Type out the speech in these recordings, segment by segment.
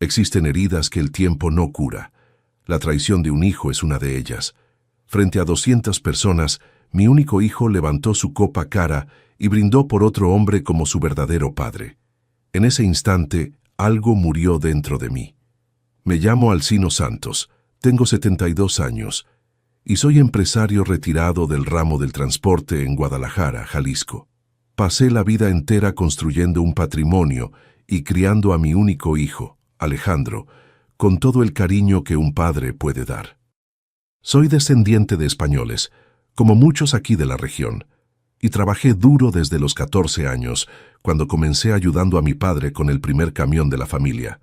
Existen heridas que el tiempo no cura. La traición de un hijo es una de ellas. Frente a 200 personas, mi único hijo levantó su copa cara y brindó por otro hombre como su verdadero padre. En ese instante, algo murió dentro de mí. Me llamo Alcino Santos, tengo 72 años y soy empresario retirado del ramo del transporte en Guadalajara, Jalisco. Pasé la vida entera construyendo un patrimonio y criando a mi único hijo, Alejandro, con todo el cariño que un padre puede dar. Soy descendiente de españoles, como muchos aquí de la región, y trabajé duro desde los 14 años, cuando comencé ayudando a mi padre con el primer camión de la familia.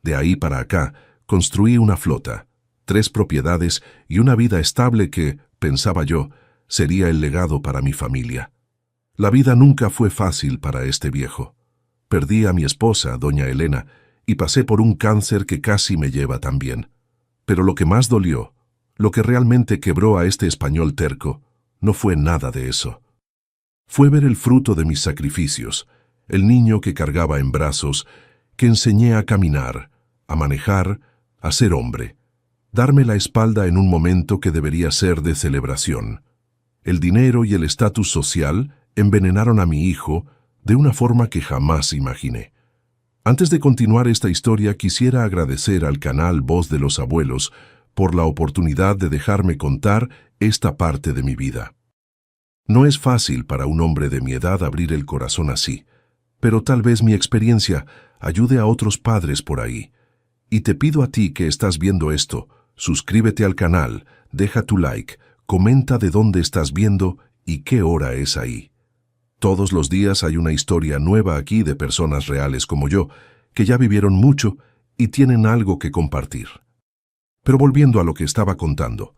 De ahí para acá, construí una flota, 3 propiedades y una vida estable que, pensaba yo, sería el legado para mi familia. La vida nunca fue fácil para este viejo. Perdí a mi esposa, doña Elena, y pasé por un cáncer que casi me lleva también. Pero lo que más dolió, lo que realmente quebró a este español terco, no fue nada de eso. Fue ver el fruto de mis sacrificios, el niño que cargaba en brazos, que enseñé a caminar, a manejar, a ser hombre, darme la espalda en un momento que debería ser de celebración. El dinero y el estatus social envenenaron a mi hijo de una forma que jamás imaginé. Antes de continuar esta historia, quisiera agradecer al canal Voz de los Abuelos por la oportunidad de dejarme contar esta parte de mi vida. No es fácil para un hombre de mi edad abrir el corazón así, pero tal vez mi experiencia ayude a otros padres por ahí. Y te pido a ti que estás viendo esto, suscríbete al canal, deja tu like, comenta de dónde estás viendo y qué hora es ahí. Todos los días hay una historia nueva aquí de personas reales como yo, que ya vivieron mucho y tienen algo que compartir. Pero volviendo a lo que estaba contando,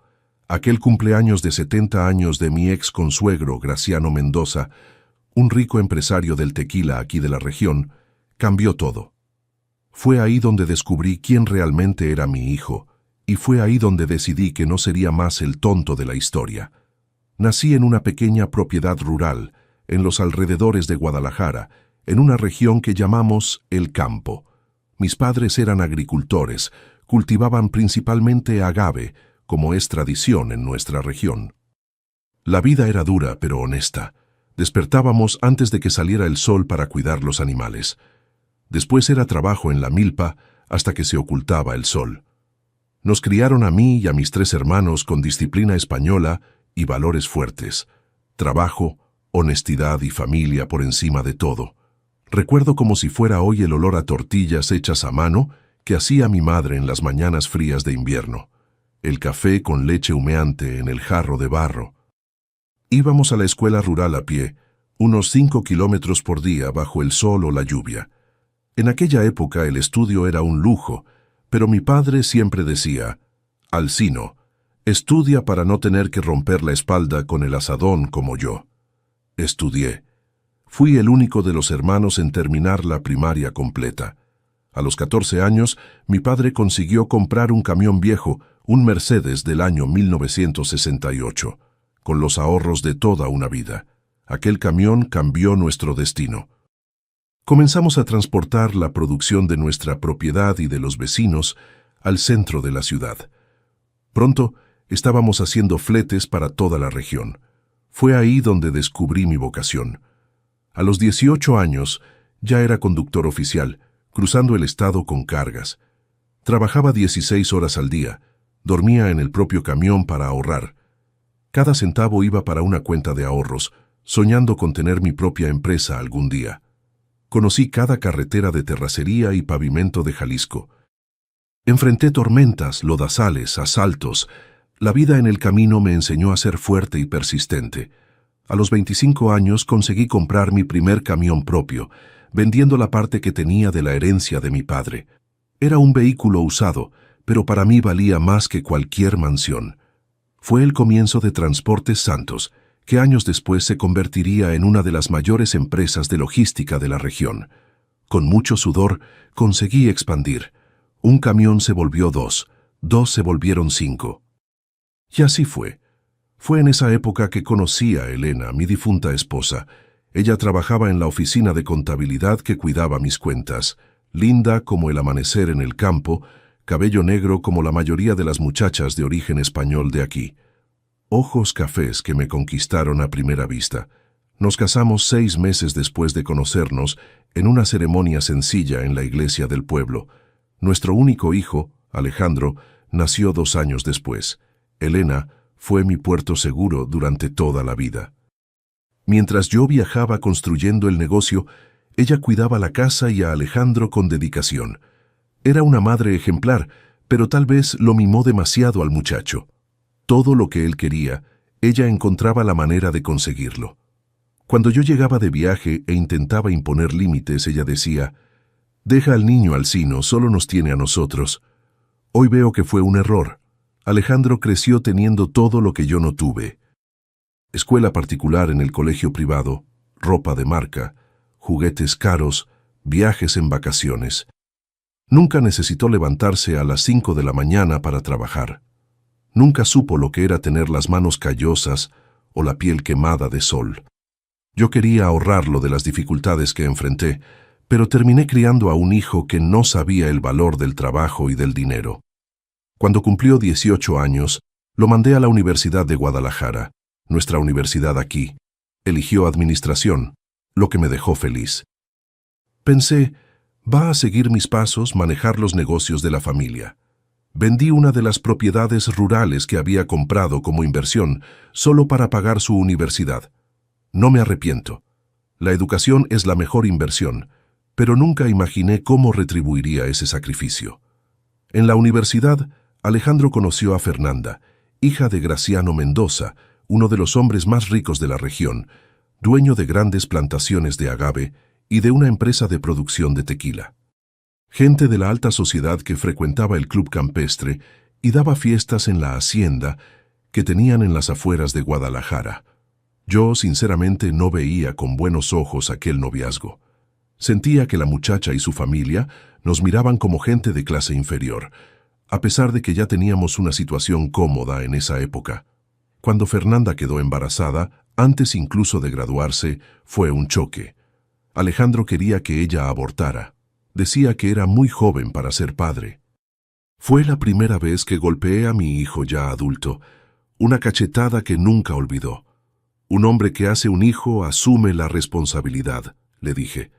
aquel cumpleaños de 70 años de mi ex consuegro Graciano Mendoza, un rico empresario del tequila aquí de la región, cambió todo. Fue ahí donde descubrí quién realmente era mi hijo, y fue ahí donde decidí que no sería más el tonto de la historia. Nací en una pequeña propiedad rural, en los alrededores de Guadalajara, en una región que llamamos El Campo. Mis padres eran agricultores, cultivaban principalmente agave, como es tradición en nuestra región. La vida era dura pero honesta. Despertábamos antes de que saliera el sol para cuidar los animales. Después era trabajo en la milpa hasta que se ocultaba el sol. Nos criaron a mí y a mis 3 hermanos con disciplina española y valores fuertes. Trabajo, honestidad y familia por encima de todo. Recuerdo como si fuera hoy el olor a tortillas hechas a mano que hacía mi madre en las mañanas frías de invierno. El café con leche humeante en el jarro de barro. Íbamos a la escuela rural a pie, unos 5 kilómetros por día bajo el sol o la lluvia. En aquella época el estudio era un lujo, pero mi padre siempre decía, Alcino, estudia para no tener que romper la espalda con el azadón como yo. Estudié. Fui el único de los hermanos en terminar la primaria completa. A los 14 años, mi padre consiguió comprar un camión viejo, un Mercedes del año 1968, con los ahorros de toda una vida. Aquel camión cambió nuestro destino. Comenzamos a transportar la producción de nuestra propiedad y de los vecinos al centro de la ciudad. Pronto, estábamos haciendo fletes para toda la región. Fue ahí donde descubrí mi vocación. A los 18 años, ya era conductor oficial, cruzando el estado con cargas. Trabajaba 16 horas al día, dormía en el propio camión para ahorrar. Cada centavo iba para una cuenta de ahorros, soñando con tener mi propia empresa algún día. Conocí cada carretera de terracería y pavimento de Jalisco. Enfrenté tormentas, lodazales, asaltos. La vida en el camino me enseñó a ser fuerte y persistente. A los 25 años conseguí comprar mi primer camión propio, vendiendo la parte que tenía de la herencia de mi padre. Era un vehículo usado, pero para mí valía más que cualquier mansión. Fue el comienzo de Transportes Santos, que años después se convertiría en una de las mayores empresas de logística de la región. Con mucho sudor, conseguí expandir. Un camión se volvió 2, 2 se volvieron 5. Y así fue. Fue en esa época que conocí a Elena, mi difunta esposa. Ella trabajaba en la oficina de contabilidad que cuidaba mis cuentas. linda como el amanecer en el campo, cabello negro como la mayoría de las muchachas de origen español de aquí. Ojos cafés que me conquistaron a primera vista. Nos casamos 6 meses después de conocernos en una ceremonia sencilla en la iglesia del pueblo. Nuestro único hijo, Alejandro, nació 2 años después. Elena fue mi puerto seguro durante toda la vida. Mientras yo viajaba construyendo el negocio, ella cuidaba la casa y a Alejandro con dedicación. Era una madre ejemplar, pero tal vez lo mimó demasiado al muchacho. Todo lo que él quería, ella encontraba la manera de conseguirlo. Cuando yo llegaba de viaje e intentaba imponer límites, ella decía: «Deja al niño Alcino, solo nos tiene a nosotros». Hoy veo que fue un error. Alejandro creció teniendo todo lo que yo no tuve. Escuela particular en el colegio privado, ropa de marca, juguetes caros, viajes en vacaciones. Nunca necesitó levantarse a las 5 de la mañana para trabajar. Nunca supo lo que era tener las manos callosas o la piel quemada de sol. Yo quería ahorrarlo de las dificultades que enfrenté, pero terminé criando a un hijo que no sabía el valor del trabajo y del dinero. Cuando cumplió 18 años, lo mandé a la Universidad de Guadalajara, nuestra universidad aquí. Eligió administración, lo que me dejó feliz. Pensé, va a seguir mis pasos, manejar los negocios de la familia. Vendí una de las propiedades rurales que había comprado como inversión, solo para pagar su universidad. No me arrepiento. La educación es la mejor inversión, pero nunca imaginé cómo retribuiría ese sacrificio. En la universidad, Alejandro conoció a Fernanda, hija de Graciano Mendoza, uno de los hombres más ricos de la región, dueño de grandes plantaciones de agave y de una empresa de producción de tequila. Gente de la alta sociedad que frecuentaba el club campestre y daba fiestas en la hacienda que tenían en las afueras de Guadalajara. Yo, sinceramente, no veía con buenos ojos aquel noviazgo. Sentía que la muchacha y su familia nos miraban como gente de clase inferior, a pesar de que ya teníamos una situación cómoda en esa época. Cuando Fernanda quedó embarazada, antes incluso de graduarse, fue un choque. Alejandro quería que ella abortara. Decía que era muy joven para ser padre. Fue la primera vez que golpeé a mi hijo ya adulto, una cachetada que nunca olvidó. Un hombre que hace un hijo asume la responsabilidad, le dije.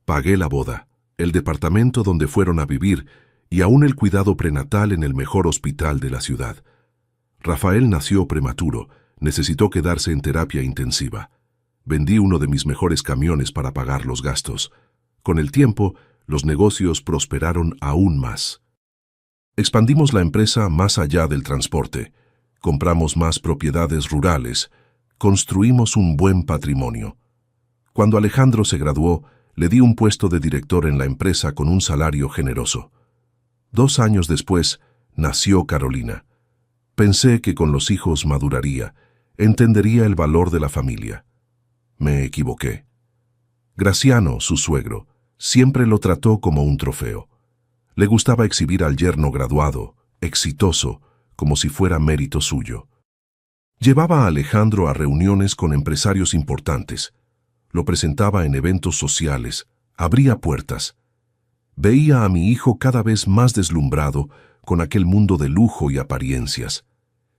Pagué la boda, el departamento donde fueron a vivir y aún el cuidado prenatal en el mejor hospital de la ciudad. Rafael nació prematuro, necesitó quedarse en terapia intensiva. Vendí uno de mis mejores camiones para pagar los gastos. Con el tiempo, los negocios prosperaron aún más. Expandimos la empresa más allá del transporte. Compramos más propiedades rurales. Construimos un buen patrimonio. Cuando Alejandro se graduó, le di un puesto de director en la empresa con un salario generoso. 2 años después, nació Carolina. Pensé que con los hijos maduraría, entendería el valor de la familia. Me equivoqué. Graciano, su suegro, siempre lo trató como un trofeo. Le gustaba exhibir al yerno graduado, exitoso, como si fuera mérito suyo. Llevaba a Alejandro a reuniones con empresarios importantes. Lo presentaba en eventos sociales, abría puertas. Veía a mi hijo cada vez más deslumbrado con aquel mundo de lujo y apariencias,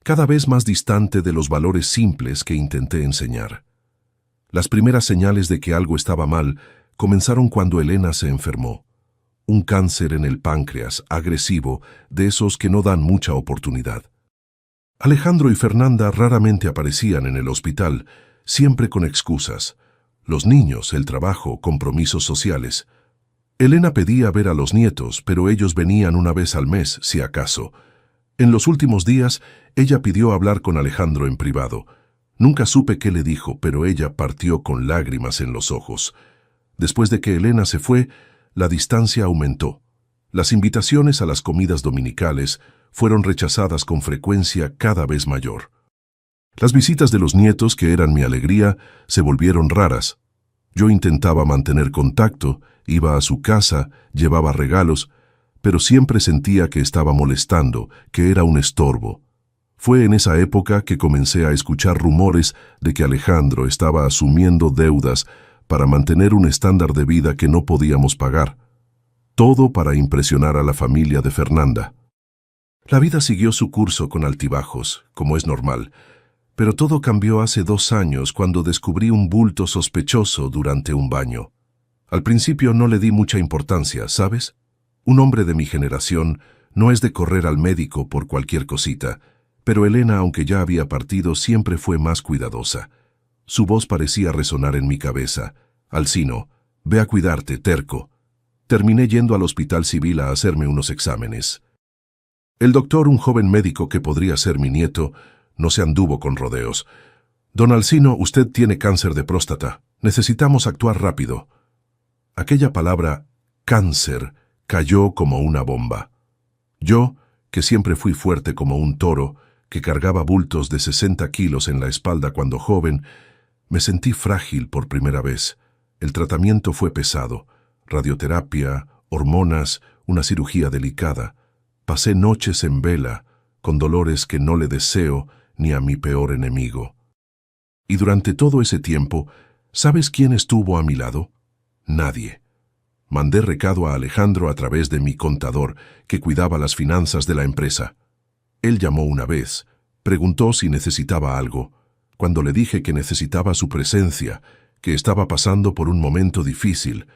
cada vez más distante de los valores simples que intenté enseñar. Las primeras señales de que algo estaba mal comenzaron cuando Elena se enfermó. Un cáncer en el páncreas, agresivo, de esos que no dan mucha oportunidad. Alejandro y Fernanda raramente aparecían en el hospital, siempre con excusas. Los niños, el trabajo, compromisos sociales. Elena pedía ver a los nietos, pero ellos venían una vez al mes, si acaso. En los últimos días, ella pidió hablar con Alejandro en privado. Nunca supe qué le dijo, pero ella partió con lágrimas en los ojos. Después de que Elena se fue, la distancia aumentó. Las invitaciones a las comidas dominicales fueron rechazadas con frecuencia cada vez mayor. Las visitas de los nietos, que eran mi alegría, se volvieron raras. Yo intentaba mantener contacto, iba a su casa, llevaba regalos, pero siempre sentía que estaba molestando, que era un estorbo. Fue en esa época que comencé a escuchar rumores de que Alejandro estaba asumiendo deudas para mantener un estándar de vida que no podíamos pagar. todo para impresionar a la familia de Fernanda. La vida siguió su curso con altibajos, como es normal, pero todo cambió hace 2 años cuando descubrí un bulto sospechoso durante un baño. Al principio no le di mucha importancia, ¿sabes? Un hombre de mi generación no es de correr al médico por cualquier cosita, pero Elena, aunque ya había partido, siempre fue más cuidadosa. Su voz parecía resonar en mi cabeza. Alcino, ve a cuidarte, terco. Terminé yendo al hospital civil a hacerme unos exámenes. El doctor, un joven médico que podría ser mi nieto, no se anduvo con rodeos. Don Alcino, usted tiene cáncer de próstata. Necesitamos actuar rápido. Aquella palabra, cáncer, cayó como una bomba. Yo, que siempre fui fuerte como un toro, que cargaba bultos de 60 kilos en la espalda cuando joven, me sentí frágil por primera vez. El tratamiento fue pesado. Radioterapia, hormonas, una cirugía delicada. Pasé noches en vela, con dolores que no le deseo ni a mi peor enemigo. Y durante todo ese tiempo, ¿sabes quién estuvo a mi lado? Nadie. Mandé recado a Alejandro a través de mi contador, que cuidaba las finanzas de la empresa. Él llamó una vez, preguntó si necesitaba algo. Cuando le dije que necesitaba su presencia, que estaba pasando por un momento difícil,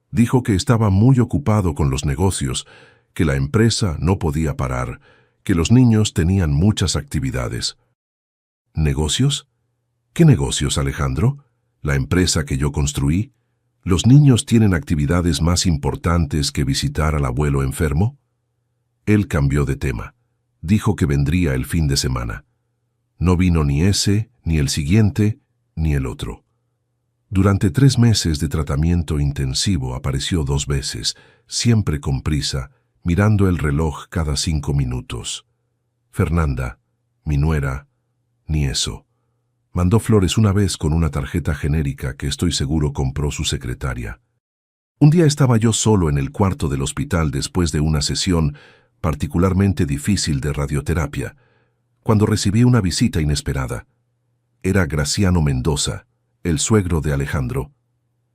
dijo que estaba muy ocupado con los negocios, que la empresa no podía parar, que los niños tenían muchas actividades. ¿Negocios? ¿Qué negocios, Alejandro? ¿La empresa que yo construí? ¿Los niños tienen actividades más importantes que visitar al abuelo enfermo? Él cambió de tema. Dijo que vendría el fin de semana. No vino ni ese, ni el siguiente, ni el otro. Durante 3 meses de tratamiento intensivo apareció 2 veces, siempre con prisa, mirando el reloj cada 5 minutos. Fernanda, mi nuera, ni eso. Mandó flores una vez con una tarjeta genérica que estoy seguro compró su secretaria. Un día estaba yo solo en el cuarto del hospital después de una sesión particularmente difícil de radioterapia, cuando recibí una visita inesperada. Era Graciano Mendoza, el suegro de Alejandro.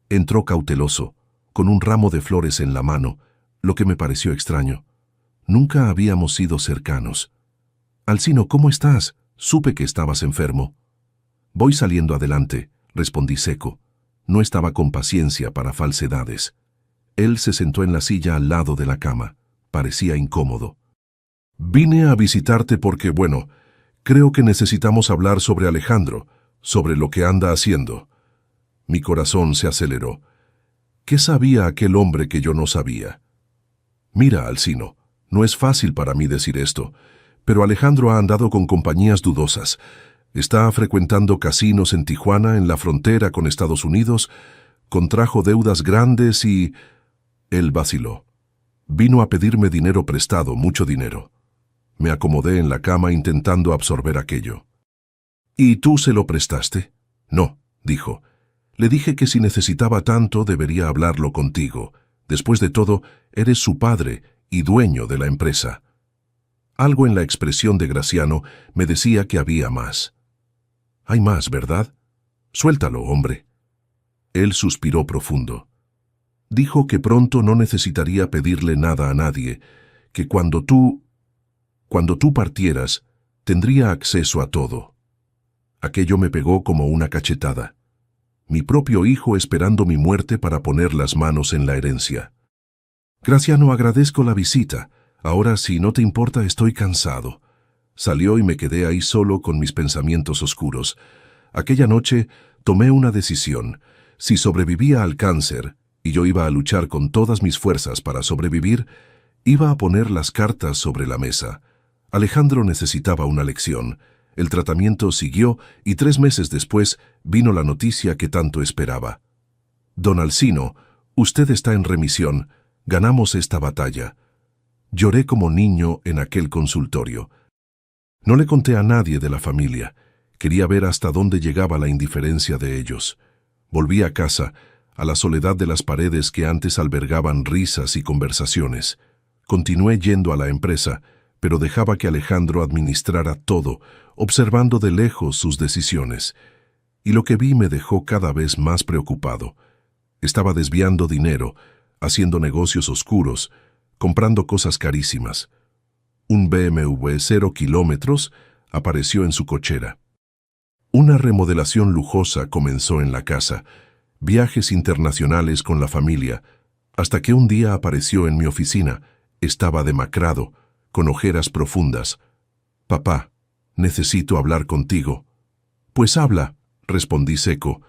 Entró cauteloso, con un ramo de flores en la mano, lo que me pareció extraño. Nunca habíamos sido cercanos. Alcino, ¿cómo estás? Supe que estabas enfermo. Voy saliendo adelante, respondí seco. No estaba con paciencia para falsedades. Él se sentó en la silla al lado de la cama. Parecía incómodo. Vine a visitarte porque, bueno, creo que necesitamos hablar sobre Alejandro, sobre lo que anda haciendo. Mi corazón se aceleró. ¿Qué sabía aquel hombre que yo no sabía? Mira, Alcino, no es fácil para mí decir esto, pero Alejandro ha andado con compañías dudosas. Está frecuentando casinos en Tijuana, en la frontera con Estados Unidos, contrajo deudas grandes y... Él vaciló. Vino a pedirme dinero prestado, mucho dinero. Me acomodé en la cama intentando absorber aquello. ¿Y tú se lo prestaste? No, dijo. Le dije que si necesitaba tanto debería hablarlo contigo. Después de todo, eres su padre y dueño de la empresa. Algo en la expresión de Graciano me decía que había más. Hay más, ¿verdad? Suéltalo, hombre. Él suspiró profundo. Dijo que pronto no necesitaría pedirle nada a nadie, que cuando tú partieras, tendría acceso a todo. Aquello me pegó como una cachetada. Mi propio hijo esperando mi muerte para poner las manos en la herencia. Graciano, agradezco la visita. Ahora, si no te importa, estoy cansado. Salió y me quedé ahí solo con mis pensamientos oscuros. Aquella noche tomé una decisión. Si sobrevivía al cáncer, y yo iba a luchar con todas mis fuerzas para sobrevivir, iba a poner las cartas sobre la mesa. Alejandro necesitaba una lección. El tratamiento siguió y 3 meses después vino la noticia que tanto esperaba. Don Alcino, usted está en remisión. Ganamos esta batalla. Lloré como niño en aquel consultorio. No le conté a nadie de la familia. Quería ver hasta dónde llegaba la indiferencia de ellos. Volví a casa, a la soledad de las paredes que antes albergaban risas y conversaciones. Continué yendo a la empresa, pero dejaba que Alejandro administrara todo, observando de lejos sus decisiones. Y lo que vi me dejó cada vez más preocupado. Estaba desviando dinero, haciendo negocios oscuros, comprando cosas carísimas. Un BMW 0 kilómetros apareció en su cochera. Una remodelación lujosa comenzó en la casa, viajes internacionales con la familia, hasta que un día apareció en mi oficina. Estaba demacrado, con ojeras profundas. «Papá, necesito hablar contigo». «Pues habla», respondí seco.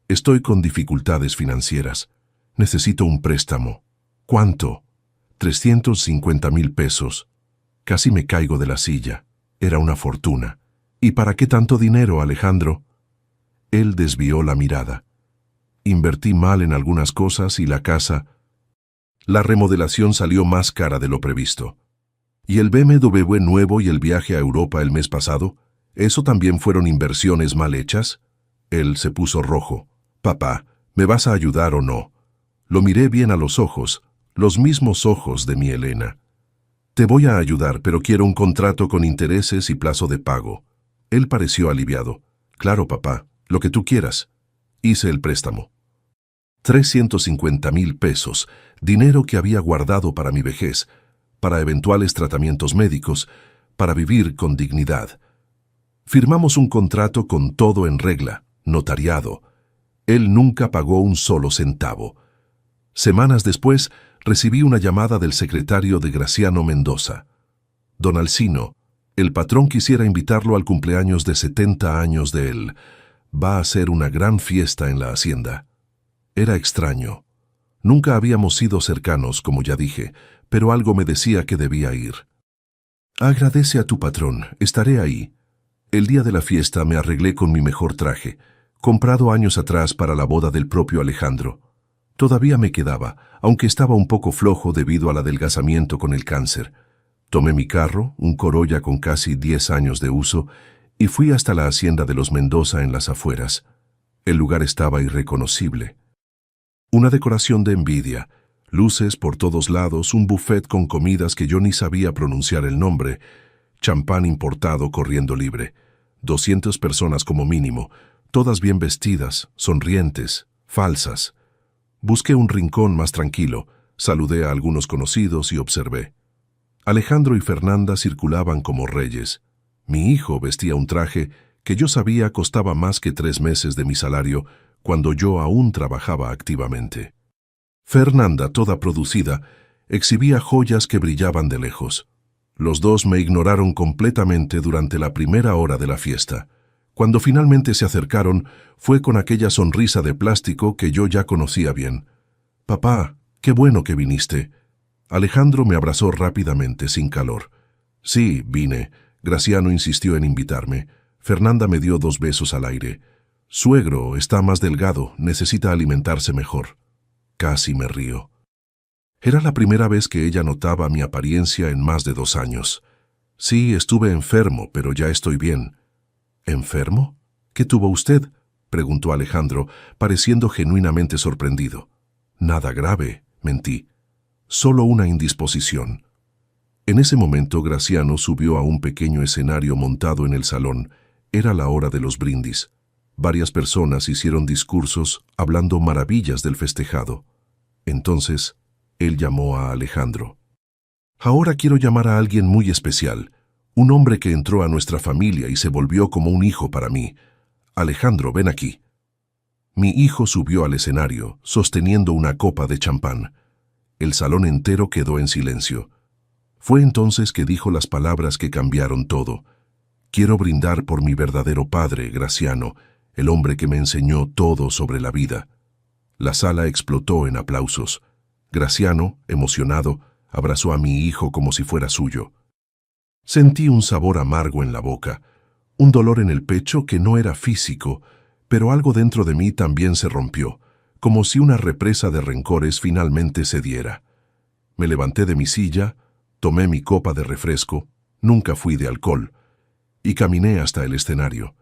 «Estoy con dificultades financieras. Necesito un préstamo». «¿Cuánto?» 350,000 pesos. Casi me caigo de la silla. Era una fortuna. «¿Y para qué tanto dinero, Alejandro?» Él desvió la mirada. «Invertí mal en algunas cosas y la casa». La remodelación salió más cara de lo previsto. ¿Y el BMW nuevo y el viaje a Europa el mes pasado? ¿Eso también fueron inversiones mal hechas? Él se puso rojo. «Papá, ¿me vas a ayudar o no?» Lo miré bien a los ojos, los mismos ojos de mi Elena. «Te voy a ayudar, pero quiero un contrato con intereses y plazo de pago». Él pareció aliviado. «Claro, papá, lo que tú quieras». Hice el préstamo. 350,000 pesos, dinero que había guardado para mi vejez, para eventuales tratamientos médicos, para vivir con dignidad. Firmamos un contrato con todo en regla, notariado. Él nunca pagó un solo centavo. Semanas después, recibí una llamada del secretario de Graciano Mendoza. «Don Alcino, el patrón quisiera invitarlo al cumpleaños de 70 años de él. Va a hacer una gran fiesta en la hacienda». Era extraño. Nunca habíamos sido cercanos, como ya dije, pero algo me decía que debía ir. «Agradece a tu patrón, estaré ahí». El día de la fiesta me arreglé con mi mejor traje, comprado años atrás para la boda del propio Alejandro. Todavía me quedaba, aunque estaba un poco flojo debido al adelgazamiento con el cáncer. Tomé mi carro, un Corolla con casi 10 años de uso, y fui hasta la hacienda de los Mendoza en las afueras. El lugar estaba irreconocible. Una decoración de envidia, luces por todos lados, un buffet con comidas que yo ni sabía pronunciar el nombre, champán importado corriendo libre, 200 personas como mínimo, todas bien vestidas, sonrientes, falsas. Busqué un rincón más tranquilo, saludé a algunos conocidos y observé. Alejandro y Fernanda circulaban como reyes. Mi hijo vestía un traje que yo sabía costaba más que 3 meses de mi salario, cuando yo aún trabajaba activamente. Fernanda, toda producida, exhibía joyas que brillaban de lejos. Los dos me ignoraron completamente durante la primera hora de la fiesta. Cuando finalmente se acercaron, fue con aquella sonrisa de plástico que yo ya conocía bien. «Papá, qué bueno que viniste». Alejandro me abrazó rápidamente, sin calor. «Sí, vine». Graciano insistió en invitarme. Fernanda me dio 2 besos al aire. «Suegro, está más delgado, necesita alimentarse mejor». Casi me río. Era la primera vez que ella notaba mi apariencia en más de 2 años. «Sí, estuve enfermo, pero ya estoy bien». «¿Enfermo? ¿Qué tuvo usted?», preguntó Alejandro, pareciendo genuinamente sorprendido. «Nada grave», mentí. «Solo una indisposición». En ese momento Graciano subió a un pequeño escenario montado en el salón. Era la hora de los brindis. Varias personas hicieron discursos hablando maravillas del festejado. Entonces, él llamó a Alejandro. «Ahora quiero llamar a alguien muy especial, un hombre que entró a nuestra familia y se volvió como un hijo para mí. Alejandro, ven aquí». Mi hijo subió al escenario, sosteniendo una copa de champán. El salón entero quedó en silencio. Fue entonces que dijo las palabras que cambiaron todo. «Quiero brindar por mi verdadero padre, Graciano, el hombre que me enseñó todo sobre la vida». La sala explotó en aplausos. Graciano, emocionado, abrazó a mi hijo como si fuera suyo. Sentí un sabor amargo en la boca, un dolor en el pecho que no era físico, pero algo dentro de mí también se rompió, como si una represa de rencores finalmente cediera. Me levanté de mi silla, tomé mi copa de refresco, nunca fui de alcohol, y caminé hasta el escenario.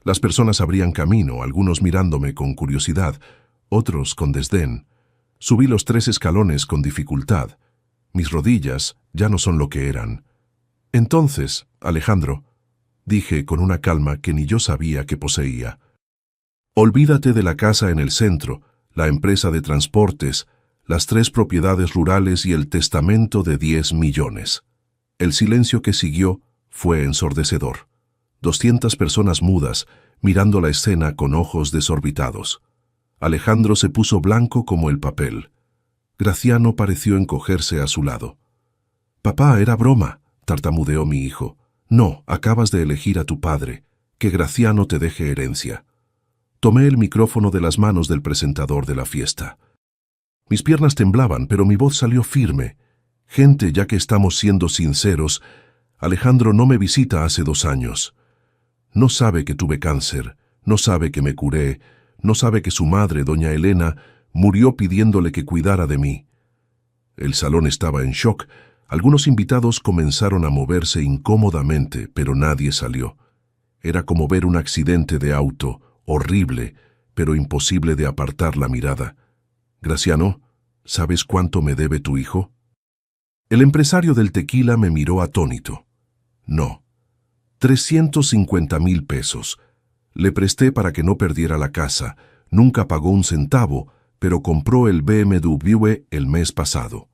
Las personas abrían camino, algunos mirándome con curiosidad, otros con desdén. Subí los 3 escalones con dificultad. Mis rodillas ya no son lo que eran. «Entonces, Alejandro», dije con una calma que ni yo sabía que poseía, «olvídate de la casa en el centro, la empresa de transportes, las 3 propiedades rurales y el testamento de 10 millones. El silencio que siguió fue ensordecedor. 200 personas mudas, mirando la escena con ojos desorbitados. Alejandro se puso blanco como el papel. Graciano pareció encogerse a su lado. «Papá, era broma», tartamudeó mi hijo. «No, acabas de elegir a tu padre. Que Graciano te deje herencia». Tomé el micrófono de las manos del presentador de la fiesta. Mis piernas temblaban, pero mi voz salió firme. «Gente, ya que estamos siendo sinceros, Alejandro no me visita hace 2 años. No sabe que tuve cáncer, no sabe que me curé, no sabe que su madre, doña Elena, murió pidiéndole que cuidara de mí». El salón estaba en shock. Algunos invitados comenzaron a moverse incómodamente, pero nadie salió. Era como ver un accidente de auto, horrible, pero imposible de apartar la mirada. «Graciano, ¿sabes cuánto me debe tu hijo?». El empresario del tequila me miró atónito. «No, 350,000 pesos. Le presté para que no perdiera la casa. Nunca pagó un centavo, pero compró el BMW el mes pasado».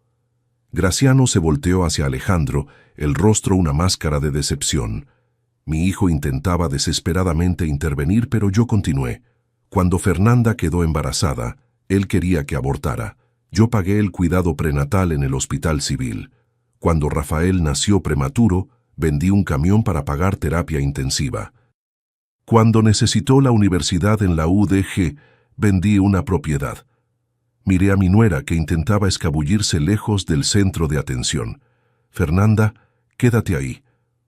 Graciano se volteó hacia Alejandro, el rostro una máscara de decepción. Mi hijo intentaba desesperadamente intervenir, pero yo continué. Cuando Fernanda quedó embarazada, él quería que abortara. Yo pagué el cuidado prenatal en el hospital civil. Cuando Rafael nació prematuro, vendí un camión para pagar terapia intensiva. Cuando necesitó la universidad en la UDG, vendí una propiedad. Miré a mi nuera que intentaba escabullirse lejos del centro de atención. «Fernanda, quédate ahí.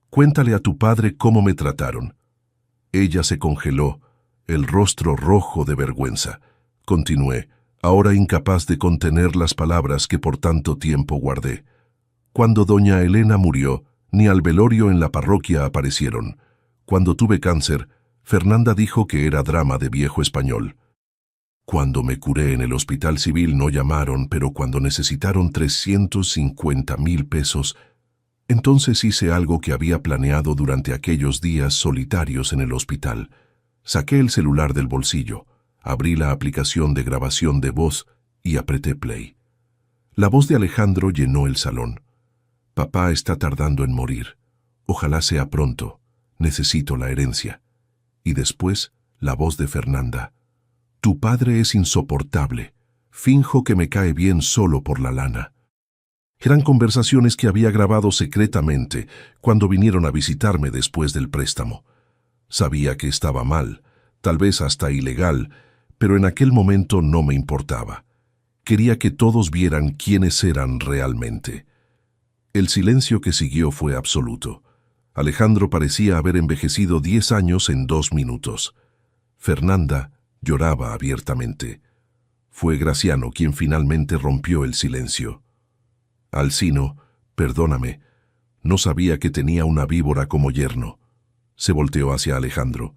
Cuéntale a tu padre cómo me trataron». Ella se congeló, el rostro rojo de vergüenza. Continué, ahora incapaz de contener las palabras que por tanto tiempo guardé. Cuando doña Elena murió, ni al velorio en la parroquia aparecieron. Cuando tuve cáncer, Fernanda dijo que era drama de viejo español. Cuando me curé en el hospital civil no llamaron, pero cuando necesitaron 350,000 pesos, entonces hice algo que había planeado durante aquellos días solitarios en el hospital. Saqué el celular del bolsillo, abrí la aplicación de grabación de voz y apreté play. La voz de Alejandro llenó el salón. «Papá está tardando en morir. Ojalá sea pronto. Necesito la herencia». Y después, la voz de Fernanda. «Tu padre es insoportable. Finjo que me cae bien solo por la lana». Eran conversaciones que había grabado secretamente cuando vinieron a visitarme después del préstamo. Sabía que estaba mal, tal vez hasta ilegal, pero en aquel momento no me importaba. Quería que todos vieran quiénes eran realmente. El silencio que siguió fue absoluto. Alejandro parecía haber envejecido 10 años en 2 minutos. Fernanda lloraba abiertamente. Fue Graciano quien finalmente rompió el silencio. «Alcino, perdóname. No sabía que tenía una víbora como yerno». Se volteó hacia Alejandro.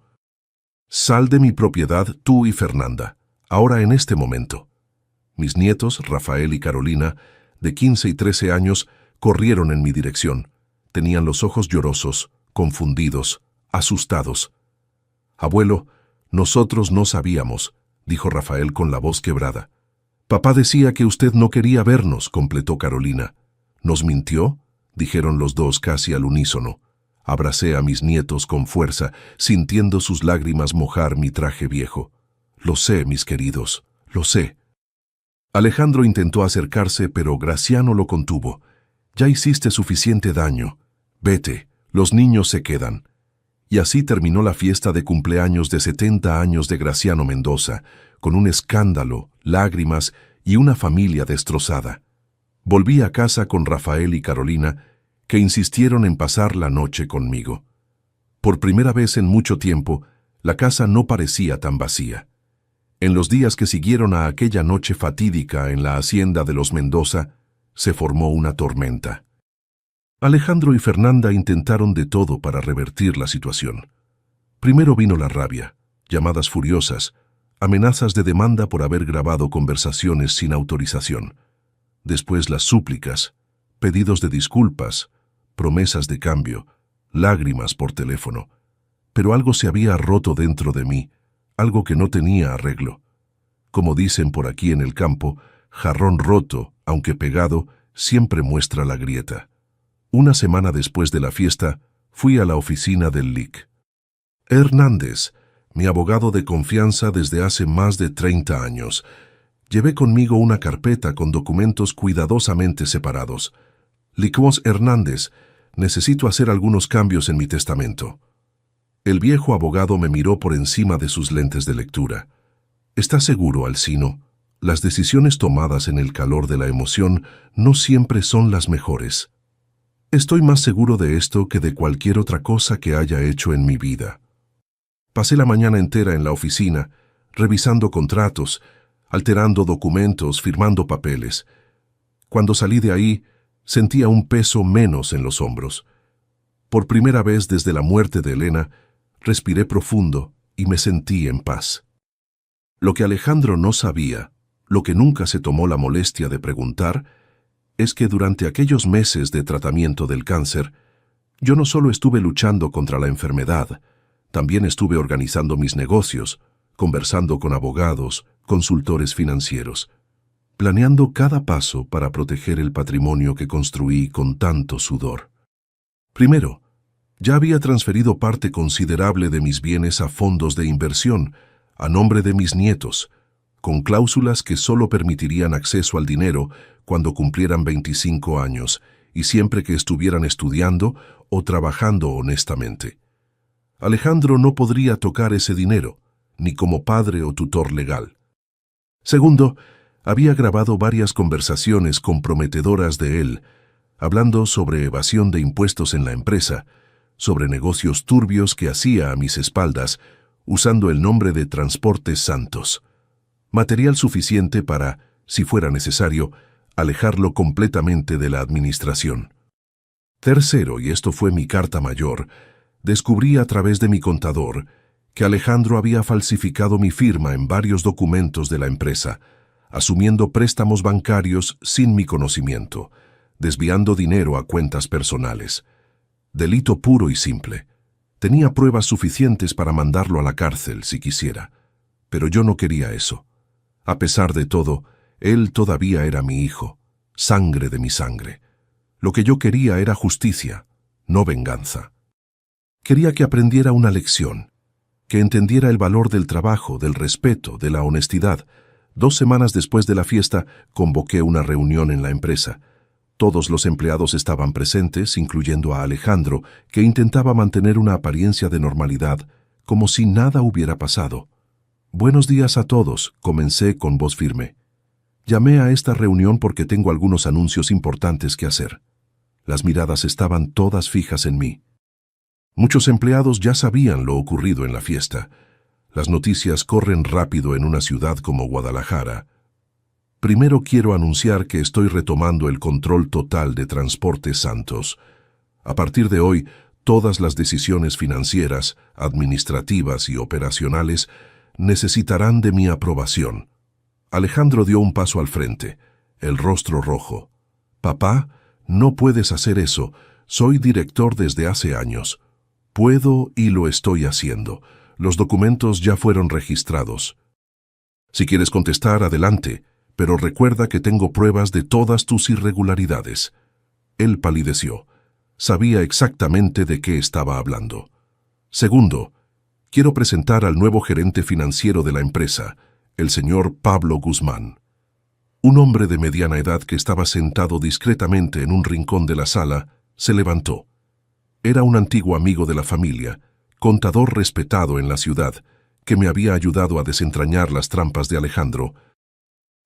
«Sal de mi propiedad tú y Fernanda, ahora en este momento». Mis nietos, Rafael y Carolina, de 15 y 13 años, corrieron en mi dirección. Tenían los ojos llorosos, confundidos, asustados. «Abuelo, nosotros no sabíamos», dijo Rafael con la voz quebrada. «Papá decía que usted no quería vernos», completó Carolina. «¿Nos mintió?», dijeron los dos casi al unísono. Abracé a mis nietos con fuerza, sintiendo sus lágrimas mojar mi traje viejo. «Lo sé, mis queridos, lo sé». Alejandro intentó acercarse, pero Graciano lo contuvo. «Ya hiciste suficiente daño. Vete, los niños se quedan». Y así terminó la fiesta de cumpleaños de 70 años de Graciano Mendoza, con un escándalo, lágrimas y una familia destrozada. Volví a casa con Rafael y Carolina, que insistieron en pasar la noche conmigo. Por primera vez en mucho tiempo, la casa no parecía tan vacía. En los días que siguieron a aquella noche fatídica en la hacienda de los Mendoza, se formó una tormenta. Alejandro y Fernanda intentaron de todo para revertir la situación. Primero vino la rabia, llamadas furiosas, amenazas de demanda por haber grabado conversaciones sin autorización. Después las súplicas, pedidos de disculpas, promesas de cambio, lágrimas por teléfono. Pero algo se había roto dentro de mí, algo que no tenía arreglo. Como dicen por aquí en el campo, Jarrón roto, aunque pegado, siempre muestra la grieta. Una semana después de la fiesta, fui a la oficina del LIC. Hernández, mi abogado de confianza desde hace más de 30 años. Llevé conmigo una carpeta con documentos cuidadosamente separados. Licmos Hernández, necesito hacer algunos cambios en mi testamento. El viejo abogado me miró por encima de sus lentes de lectura. ¿Estás seguro, Alcino? Las decisiones tomadas en el calor de la emoción no siempre son las mejores. Estoy más seguro de esto que de cualquier otra cosa que haya hecho en mi vida. Pasé la mañana entera en la oficina, revisando contratos, alterando documentos, firmando papeles. Cuando salí de ahí, sentía un peso menos en los hombros. Por primera vez desde la muerte de Elena, respiré profundo y me sentí en paz. Lo que Alejandro no sabía, lo que nunca se tomó la molestia de preguntar, es que durante aquellos meses de tratamiento del cáncer, yo no solo estuve luchando contra la enfermedad, también estuve organizando mis negocios, conversando con abogados, consultores financieros, planeando cada paso para proteger el patrimonio que construí con tanto sudor. Primero, ya había transferido parte considerable de mis bienes a fondos de inversión, a nombre de mis nietos, con cláusulas que solo permitirían acceso al dinero cuando cumplieran 25 años y siempre que estuvieran estudiando o trabajando honestamente. Alejandro no podría tocar ese dinero, ni como padre o tutor legal. Segundo, había grabado varias conversaciones comprometedoras de él, hablando sobre evasión de impuestos en la empresa, sobre negocios turbios que hacía a mis espaldas, usando el nombre de Transportes Santos. Material suficiente para, si fuera necesario, alejarlo completamente de la administración. Tercero, y esto fue mi carta mayor, descubrí a través de mi contador que Alejandro había falsificado mi firma en varios documentos de la empresa, asumiendo préstamos bancarios sin mi conocimiento, desviando dinero a cuentas personales. Delito puro y simple. Tenía pruebas suficientes para mandarlo a la cárcel si quisiera, pero yo no quería eso. A pesar de todo, él todavía era mi hijo, sangre de mi sangre. Lo que yo quería era justicia, no venganza. Quería que aprendiera una lección, que entendiera el valor del trabajo, del respeto, de la honestidad. 2 semanas después de la fiesta, convoqué una reunión en la empresa. Todos los empleados estaban presentes, incluyendo a Alejandro, que intentaba mantener una apariencia de normalidad, como si nada hubiera pasado. Buenos días a todos, comencé con voz firme. Llamé a esta reunión porque tengo algunos anuncios importantes que hacer. Las miradas estaban todas fijas en mí. Muchos empleados ya sabían lo ocurrido en la fiesta. Las noticias corren rápido en una ciudad como Guadalajara. Primero quiero anunciar que estoy retomando el control total de Transportes Santos. A partir de hoy, todas las decisiones financieras, administrativas y operacionales necesitarán de mi aprobación. Alejandro dio un paso al frente, el rostro rojo. Papá, no puedes hacer eso. Soy director desde hace años. Puedo y lo estoy haciendo. Los documentos ya fueron registrados. Si quieres contestar, adelante, pero recuerda que tengo pruebas de todas tus irregularidades. Él palideció. Sabía exactamente de qué estaba hablando. Segundo, quiero presentar al nuevo gerente financiero de la empresa, el señor Pablo Guzmán. Un hombre de mediana edad que estaba sentado discretamente en un rincón de la sala, se levantó. Era un antiguo amigo de la familia, contador respetado en la ciudad, que me había ayudado a desentrañar las trampas de Alejandro.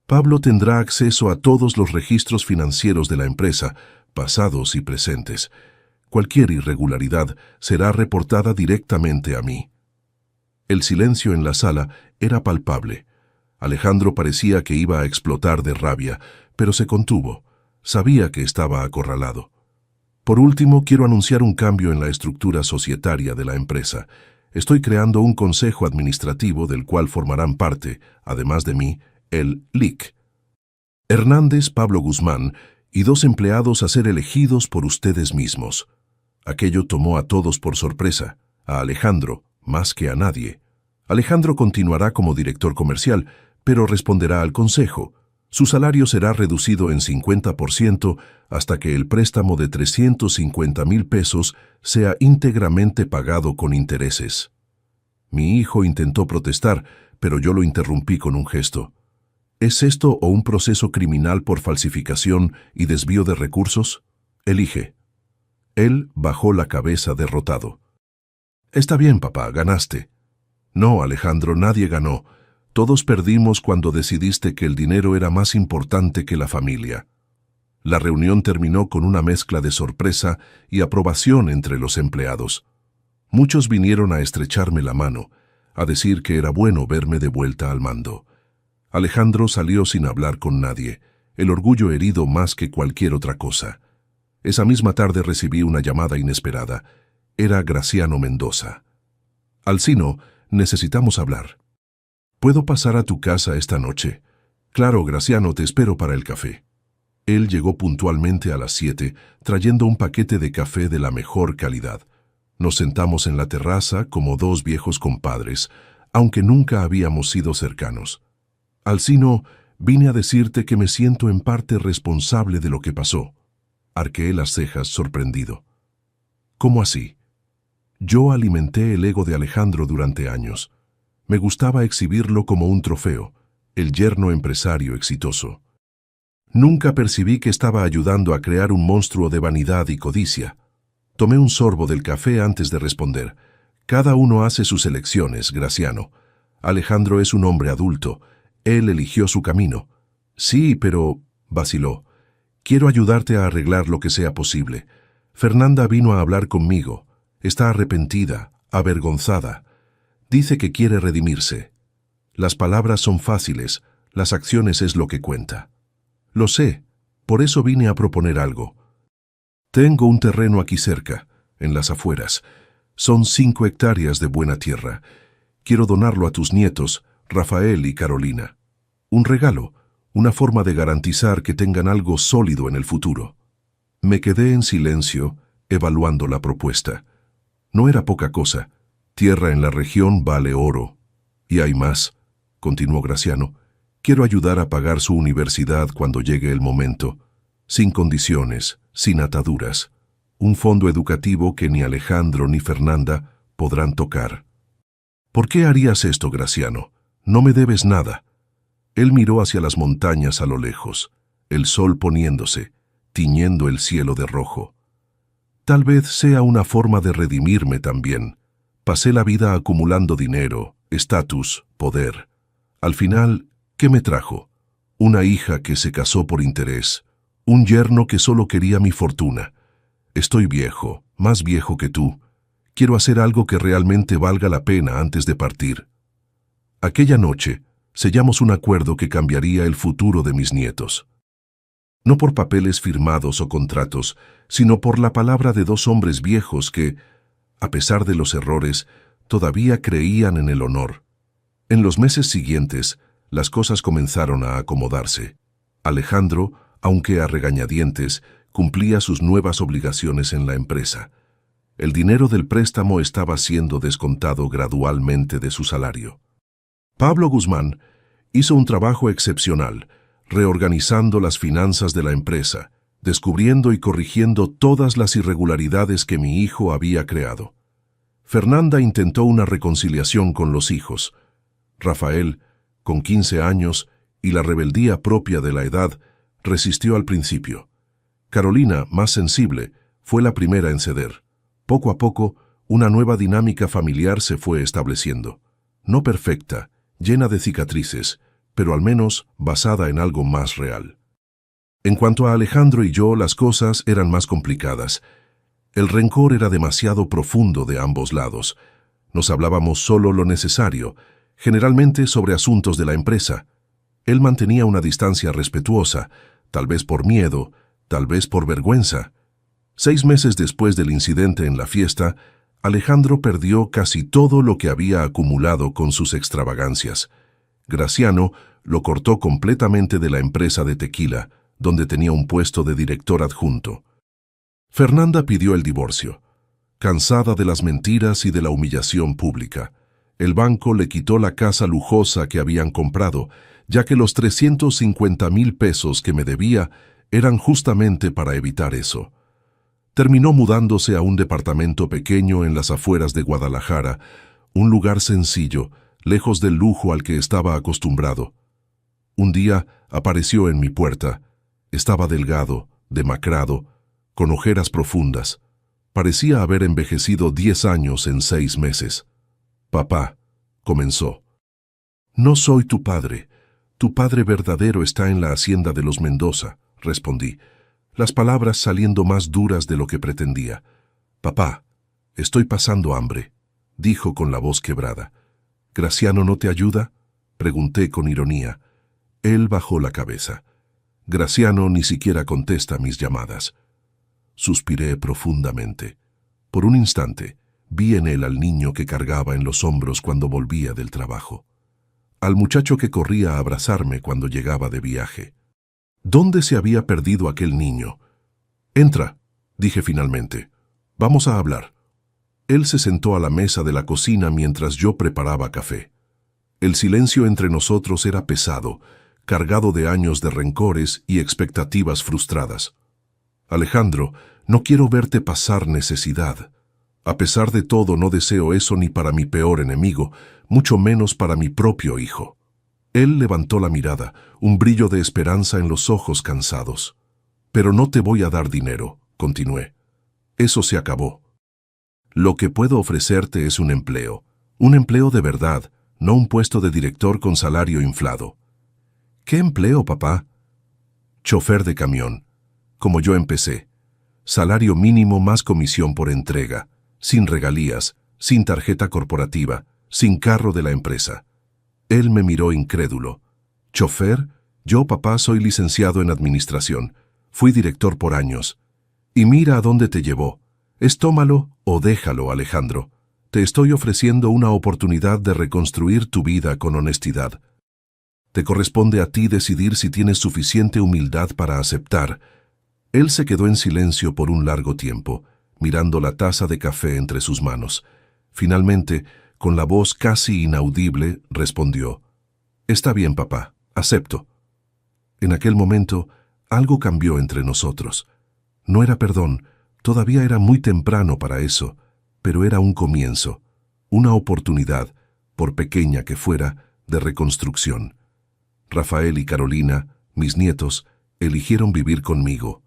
Pablo tendrá acceso a todos los registros financieros de la empresa, pasados y presentes. Cualquier irregularidad será reportada directamente a mí. El silencio en la sala era palpable. Alejandro parecía que iba a explotar de rabia, pero se contuvo. Sabía que estaba acorralado. Por último, quiero anunciar un cambio en la estructura societaria de la empresa. Estoy creando un consejo administrativo del cual formarán parte, además de mí, el LIC. Hernández, Pablo Guzmán y 2 empleados a ser elegidos por ustedes mismos. Aquello tomó a todos por sorpresa, a Alejandro más que a nadie. Alejandro continuará como director comercial, pero responderá al consejo. Su salario será reducido en 50% hasta que el préstamo de 350,000 pesos sea íntegramente pagado con intereses. Mi hijo intentó protestar, pero yo lo interrumpí con un gesto. ¿Es esto o un proceso criminal por falsificación y desvío de recursos? Elige. Él bajó la cabeza derrotado. Está bien, papá, ganaste. No, Alejandro, nadie ganó. Todos perdimos cuando decidiste que el dinero era más importante que la familia. La reunión terminó con una mezcla de sorpresa y aprobación entre los empleados. Muchos vinieron a estrecharme la mano, a decir que era bueno verme de vuelta al mando. Alejandro salió sin hablar con nadie, el orgullo herido más que cualquier otra cosa. Esa misma tarde recibí una llamada inesperada. Era Graciano Mendoza. Alcino, necesitamos hablar. ¿Puedo pasar a tu casa esta noche? Claro, Graciano, te espero para el café. Él llegó puntualmente a las 7, trayendo un paquete de café de la mejor calidad. Nos sentamos en la terraza como dos viejos compadres, aunque nunca habíamos sido cercanos. Alcino, vine a decirte que me siento en parte responsable de lo que pasó. Arqueé las cejas, sorprendido. ¿Cómo así? Yo alimenté el ego de Alejandro durante años. Me gustaba exhibirlo como un trofeo, el yerno empresario exitoso. Nunca percibí que estaba ayudando a crear un monstruo de vanidad y codicia. Tomé un sorbo del café antes de responder. Cada uno hace sus elecciones, Graciano. Alejandro es un hombre adulto. Él eligió su camino. Sí, pero... vaciló. Quiero ayudarte a arreglar lo que sea posible. Fernanda vino a hablar conmigo. Está arrepentida, avergonzada. Dice que quiere redimirse. Las palabras son fáciles, las acciones es lo que cuenta. Lo sé, por eso vine a proponer algo. Tengo un terreno aquí cerca, en las afueras. Son 5 hectáreas de buena tierra. Quiero donarlo a tus nietos, Rafael y Carolina. Un regalo, una forma de garantizar que tengan algo sólido en el futuro. Me quedé en silencio, evaluando la propuesta. No era poca cosa. Tierra en la región vale oro. Y hay más, continuó Graciano. Quiero ayudar a pagar su universidad cuando llegue el momento. Sin condiciones, sin ataduras. Un fondo educativo que ni Alejandro ni Fernanda podrán tocar. ¿Por qué harías esto, Graciano? No me debes nada. Él miró hacia las montañas a lo lejos, el sol poniéndose, tiñendo el cielo de rojo. Tal vez sea una forma de redimirme también. Pasé la vida acumulando dinero, estatus, poder. Al final, ¿qué me trajo? Una hija que se casó por interés, un yerno que solo quería mi fortuna. Estoy viejo, más viejo que tú. Quiero hacer algo que realmente valga la pena antes de partir. Aquella noche, sellamos un acuerdo que cambiaría el futuro de mis nietos. No por papeles firmados o contratos, sino por la palabra de 2 hombres viejos que, a pesar de los errores, todavía creían en el honor. En los meses siguientes, las cosas comenzaron a acomodarse. Alejandro, aunque a regañadientes, cumplía sus nuevas obligaciones en la empresa. El dinero del préstamo estaba siendo descontado gradualmente de su salario. Pablo Guzmán hizo un trabajo excepcional, reorganizando las finanzas de la empresa, descubriendo y corrigiendo todas las irregularidades que mi hijo había creado. Fernanda intentó una reconciliación con los hijos. Rafael, con 15 años y la rebeldía propia de la edad, resistió al principio. Carolina, más sensible, fue la primera en ceder. Poco a poco, una nueva dinámica familiar se fue estableciendo. No perfecta, llena de cicatrices, pero al menos basada en algo más real. En cuanto a Alejandro y yo, las cosas eran más complicadas. El rencor era demasiado profundo de ambos lados. Nos hablábamos solo lo necesario, generalmente sobre asuntos de la empresa. Él mantenía una distancia respetuosa, tal vez por miedo, tal vez por vergüenza. 6 meses después del incidente en la fiesta, Alejandro perdió casi todo lo que había acumulado con sus extravagancias. Graciano lo cortó completamente de la empresa de tequila, donde tenía un puesto de director adjunto. Fernanda pidió el divorcio, cansada de las mentiras y de la humillación pública. El banco le quitó la casa lujosa que habían comprado, ya que los 350,000 pesos que me debía eran justamente para evitar eso. Terminó mudándose a un departamento pequeño en las afueras de Guadalajara, un lugar sencillo, lejos del lujo al que estaba acostumbrado. Un día apareció en mi puerta. Estaba delgado, demacrado, con ojeras profundas. Parecía haber envejecido 10 años en 6 meses. «Papá», comenzó. «No soy tu padre. Tu padre verdadero está en la hacienda de los Mendoza», respondí, las palabras saliendo más duras de lo que pretendía. «Papá, estoy pasando hambre», dijo con la voz quebrada. «¿Graciano no te ayuda?», pregunté con ironía. Él bajó la cabeza. «Graciano ni siquiera contesta mis llamadas». Suspiré profundamente. Por un instante, vi en él al niño que cargaba en los hombros cuando volvía del trabajo. Al muchacho que corría a abrazarme cuando llegaba de viaje. ¿Dónde se había perdido aquel niño? «Entra», dije finalmente. «Vamos a hablar». Él se sentó a la mesa de la cocina mientras yo preparaba café. El silencio entre nosotros era pesado, cargado de años de rencores y expectativas frustradas. «Alejandro, no quiero verte pasar necesidad. A pesar de todo, no deseo eso ni para mi peor enemigo, mucho menos para mi propio hijo». Él levantó la mirada, un brillo de esperanza en los ojos cansados. «Pero no te voy a dar dinero», continué. «Eso se acabó. Lo que puedo ofrecerte es un empleo de verdad, no un puesto de director con salario inflado». «¿Qué empleo, papá?» «Chofer de camión, como yo empecé. Salario mínimo más comisión por entrega, sin regalías, sin tarjeta corporativa, sin carro de la empresa». Él me miró incrédulo. «¿Chofer? Yo, papá, soy licenciado en administración. Fui director por años. Y mira a dónde te llevó. Es tómalo o déjalo, Alejandro. Te estoy ofreciendo una oportunidad de reconstruir tu vida con honestidad. Te corresponde a ti decidir si tienes suficiente humildad para aceptar». Él se quedó en silencio por un largo tiempo, mirando la taza de café entre sus manos. Finalmente, con la voz casi inaudible, respondió: «Está bien, papá, acepto». En aquel momento, algo cambió entre nosotros. No era perdón, todavía era muy temprano para eso, pero era un comienzo, una oportunidad, por pequeña que fuera, de reconstrucción. Rafael y Carolina, mis nietos, eligieron vivir conmigo.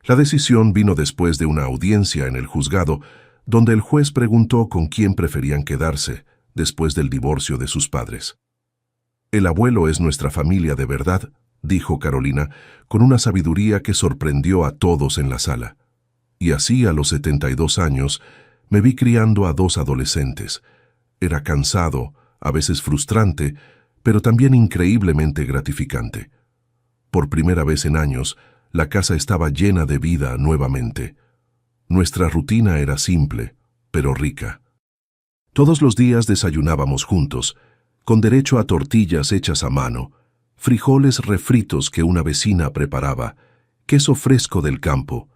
La decisión vino después de una audiencia en el juzgado, donde el juez preguntó con quién preferían quedarse después del divorcio de sus padres. «El abuelo es nuestra familia de verdad», dijo Carolina, con una sabiduría que sorprendió a todos en la sala. Y así, a los 72 años, me vi criando a 2 adolescentes. Era cansado, a veces frustrante, pero también increíblemente gratificante. Por primera vez en años, la casa estaba llena de vida nuevamente. Nuestra rutina era simple, pero rica. Todos los días desayunábamos juntos, con derecho a tortillas hechas a mano, frijoles refritos que una vecina preparaba, queso fresco del campo.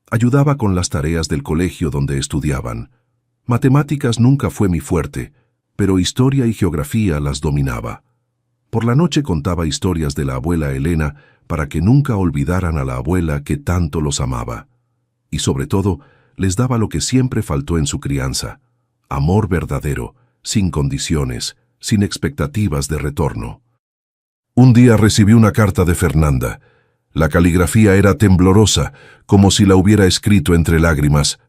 Ayudaba con las tareas del colegio donde estudiaban. Matemáticas nunca fue mi fuerte, pero historia y geografía las dominaba. Por la noche contaba historias de la abuela Elena para que nunca olvidaran a la abuela que tanto los amaba. Y sobre todo, les daba lo que siempre faltó en su crianza: amor verdadero, sin condiciones, sin expectativas de retorno. Un día recibí una carta de Fernanda. La caligrafía era temblorosa, como si la hubiera escrito entre lágrimas.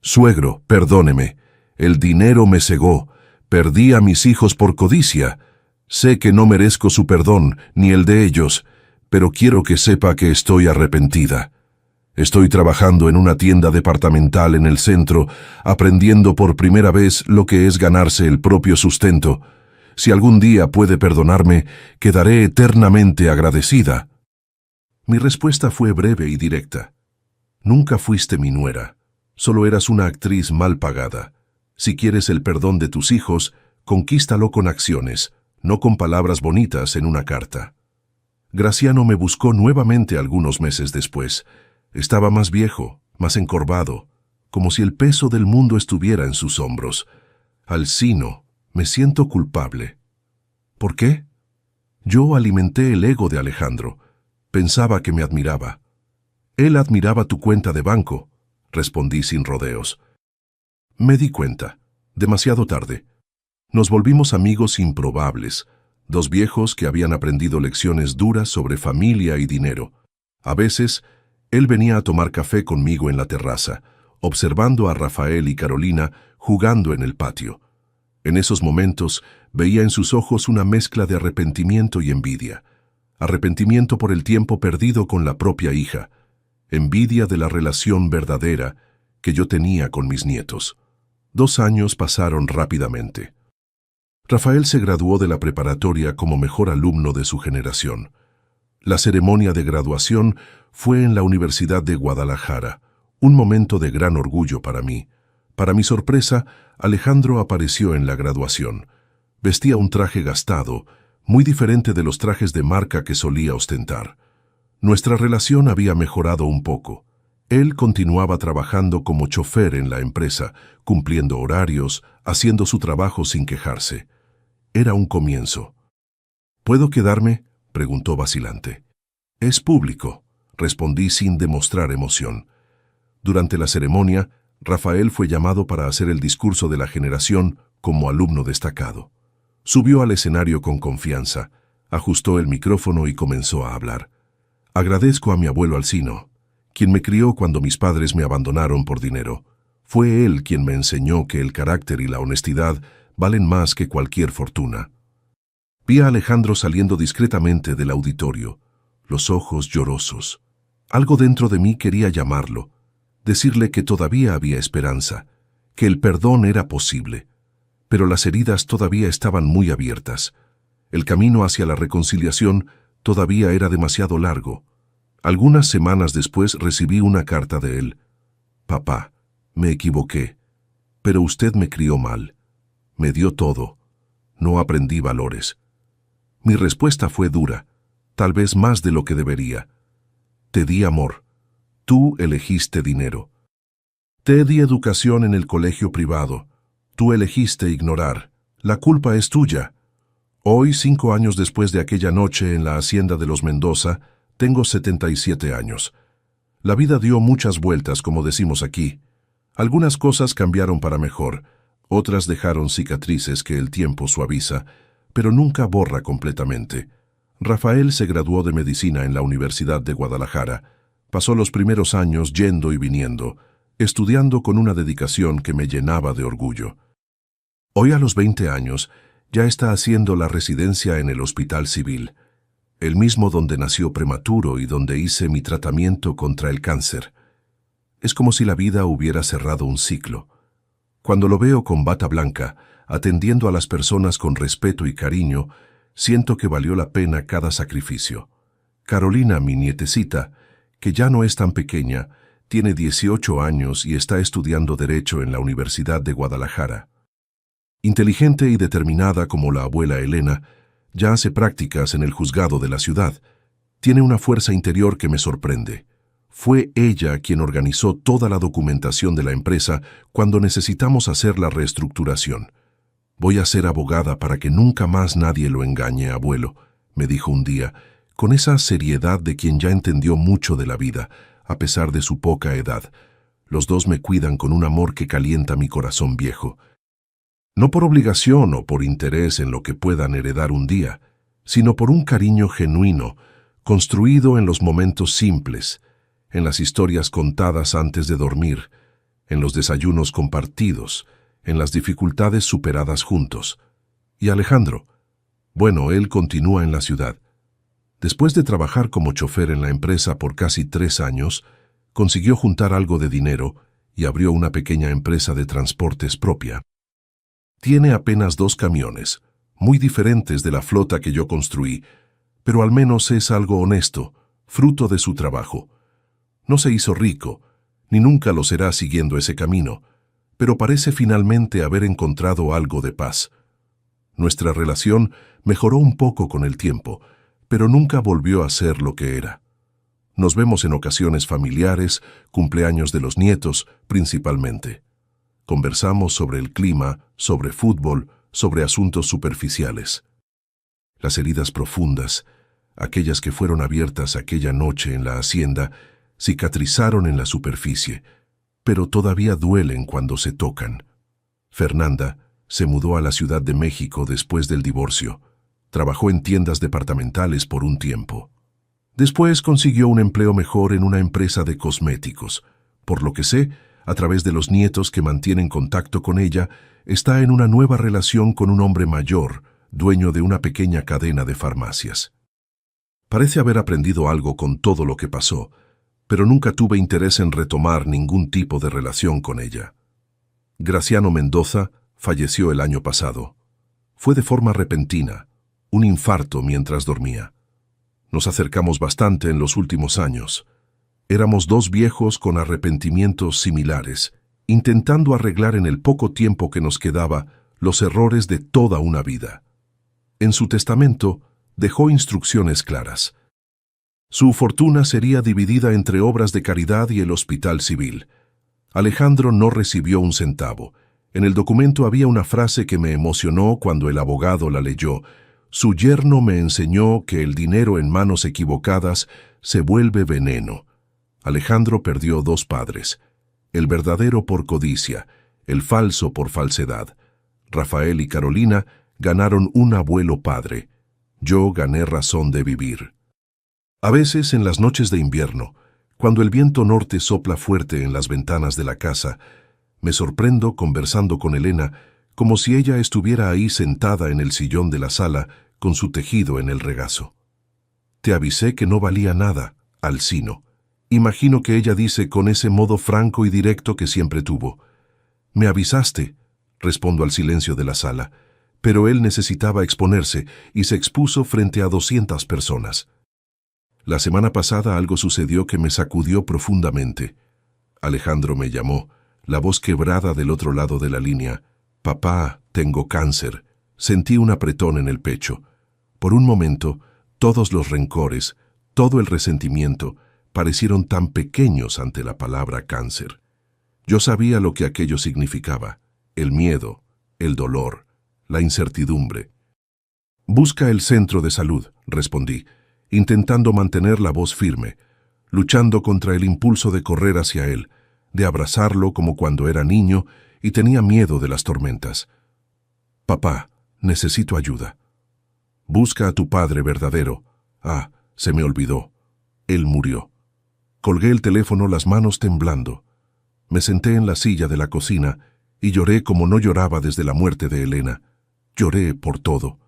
«Suegro, perdóneme. El dinero me cegó. Perdí a mis hijos por codicia. Sé que no merezco su perdón, ni el de ellos, pero quiero que sepa que estoy arrepentida. Estoy trabajando en una tienda departamental en el centro, aprendiendo por primera vez lo que es ganarse el propio sustento. Si algún día puede perdonarme, quedaré eternamente agradecida». Mi respuesta fue breve y directa. «Nunca fuiste mi nuera. Solo eras una actriz mal pagada. Si quieres el perdón de tus hijos, conquístalo con acciones, no con palabras bonitas en una carta». Graciano me buscó nuevamente algunos meses después. Estaba más viejo, más encorvado, como si el peso del mundo estuviera en sus hombros. Alcino, Me siento culpable. ¿Por qué? Yo alimenté el ego de Alejandro. Pensaba que me admiraba. Él admiraba tu cuenta de banco, respondí sin rodeos. Me di cuenta, demasiado tarde. Nos volvimos amigos improbables, dos viejos que habían aprendido lecciones duras sobre familia y dinero. A veces, él venía a tomar café conmigo en la terraza, observando a Rafael y Carolina jugando en el patio. En esos momentos veía en sus ojos una mezcla de arrepentimiento y envidia. Arrepentimiento por el tiempo perdido con la propia hija, envidia de la relación verdadera que yo tenía con mis nietos. 2 años pasaron rápidamente. Rafael se graduó de la preparatoria como mejor alumno de su generación. La ceremonia de graduación fue en la Universidad de Guadalajara, un momento de gran orgullo para mí. Para mi sorpresa, Alejandro apareció en la graduación. Vestía un traje gastado, muy diferente de los trajes de marca que solía ostentar. Nuestra relación había mejorado un poco. Él continuaba trabajando como chofer en la empresa, cumpliendo horarios, haciendo su trabajo sin quejarse. Era un comienzo. ¿Puedo quedarme?, preguntó vacilante. Es público, respondí sin demostrar emoción. Durante la ceremonia, Rafael fue llamado para hacer el discurso de la generación como alumno destacado. Subió al escenario con confianza, ajustó el micrófono y comenzó a hablar. Agradezco a mi abuelo Alcino, quien me crió cuando mis padres me abandonaron por dinero. Fue él quien me enseñó que el carácter y la honestidad valen más que cualquier fortuna. Vi a Alejandro saliendo discretamente del auditorio, los ojos llorosos. Algo dentro de mí quería llamarlo, decirle que todavía había esperanza, que el perdón era posible, pero las heridas todavía estaban muy abiertas. El camino hacia la reconciliación todavía era demasiado largo. Algunas semanas después recibí una carta de él. Papá, me equivoqué, pero usted me crió mal. Me dio todo. No aprendí valores. Mi respuesta fue dura, tal vez más de lo que debería. Te di amor. Tú elegiste dinero. Te di educación en el colegio privado. Tú elegiste ignorar. La culpa es tuya. Hoy, 5 años después de aquella noche en la hacienda de los Mendoza, tengo 77 años. La vida dio muchas vueltas, como decimos aquí. Algunas cosas cambiaron para mejor, otras dejaron cicatrices que el tiempo suaviza, pero nunca borra completamente. Rafael se graduó de medicina en la Universidad de Guadalajara. Pasó los primeros años yendo y viniendo, estudiando con una dedicación que me llenaba de orgullo. Hoy, a los 20 años, ya está haciendo la residencia en el Hospital Civil, el mismo donde nació prematuro y donde hice mi tratamiento contra el cáncer. Es como si la vida hubiera cerrado un ciclo. Cuando lo veo con bata blanca, atendiendo a las personas con respeto y cariño, siento que valió la pena cada sacrificio. Carolina, mi nietecita, que ya no es tan pequeña, tiene 18 años y está estudiando Derecho en la Universidad de Guadalajara. Inteligente y determinada como la abuela Elena, ya hace prácticas en el juzgado de la ciudad. Tiene una fuerza interior que me sorprende. Fue ella quien organizó toda la documentación de la empresa cuando necesitamos hacer la reestructuración. Voy a ser abogada para que nunca más nadie lo engañe, abuelo, me dijo un día, con esa seriedad de quien ya entendió mucho de la vida, a pesar de su poca edad. Los dos me cuidan con un amor que calienta mi corazón viejo. No por obligación o por interés en lo que puedan heredar un día, sino por un cariño genuino, construido en los momentos simples, en las historias contadas antes de dormir, en los desayunos compartidos, en las dificultades superadas juntos. Y Alejandro, bueno, él continúa en la ciudad. Después de trabajar como chofer en la empresa por casi 3 años, consiguió juntar algo de dinero y abrió una pequeña empresa de transportes propia. Tiene apenas 2 camiones, muy diferentes de la flota que yo construí, pero al menos es algo honesto, fruto de su trabajo. No se hizo rico, ni nunca lo será siguiendo ese camino, pero parece finalmente haber encontrado algo de paz. Nuestra relación mejoró un poco con el tiempo, pero nunca volvió a ser lo que era. Nos vemos en ocasiones familiares, cumpleaños de los nietos, principalmente. Conversamos sobre el clima, sobre fútbol, sobre asuntos superficiales. Las heridas profundas, aquellas que fueron abiertas aquella noche en la hacienda, cicatrizaron en la superficie, pero todavía duelen cuando se tocan. Fernanda se mudó a la Ciudad de México después del divorcio. Trabajó en tiendas departamentales por un tiempo. Después consiguió un empleo mejor en una empresa de cosméticos. Por lo que sé, a través de los nietos que mantienen contacto con ella, está en una nueva relación con un hombre mayor, dueño de una pequeña cadena de farmacias. Parece haber aprendido algo con todo lo que pasó, pero nunca tuve interés en retomar ningún tipo de relación con ella. Graciano Mendoza falleció el año pasado. Fue de forma repentina, un infarto mientras dormía. Nos acercamos bastante en los últimos años. Éramos dos viejos con arrepentimientos similares, intentando arreglar en el poco tiempo que nos quedaba los errores de toda una vida. En su testamento dejó instrucciones claras. Su fortuna sería dividida entre obras de caridad y el hospital civil. Alejandro no recibió un centavo. En el documento había una frase que me emocionó cuando el abogado la leyó. Su yerno me enseñó que el dinero en manos equivocadas se vuelve veneno. Alejandro perdió dos padres, el verdadero por codicia, el falso por falsedad. Rafael y Carolina ganaron un abuelo padre. Yo gané razón de vivir. A veces, en las noches de invierno, cuando el viento norte sopla fuerte en las ventanas de la casa, me sorprendo conversando con Elena como si ella estuviera ahí sentada en el sillón de la sala con su tejido en el regazo. Te avisé que no valía nada, Alcino. Imagino que ella dice con ese modo franco y directo que siempre tuvo. Me avisaste, respondo al silencio de la sala, pero él necesitaba exponerse y se expuso frente a 200 personas. La semana pasada algo sucedió que me sacudió profundamente. Alejandro me llamó, la voz quebrada del otro lado de la línea. Papá, tengo cáncer. Sentí un apretón en el pecho. Por un momento, todos los rencores, todo el resentimiento, parecieron tan pequeños ante la palabra cáncer. Yo sabía lo que aquello significaba, el miedo, el dolor, la incertidumbre. Busca el centro de salud, respondí, intentando mantener la voz firme, luchando contra el impulso de correr hacia él, de abrazarlo como cuando era niño y tenía miedo de las tormentas. Papá, necesito ayuda. Busca a tu padre verdadero. Ah, se me olvidó. Él murió. Colgué el teléfono, las manos temblando. Me senté en la silla de la cocina y lloré como no lloraba desde la muerte de Elena. Lloré por todo.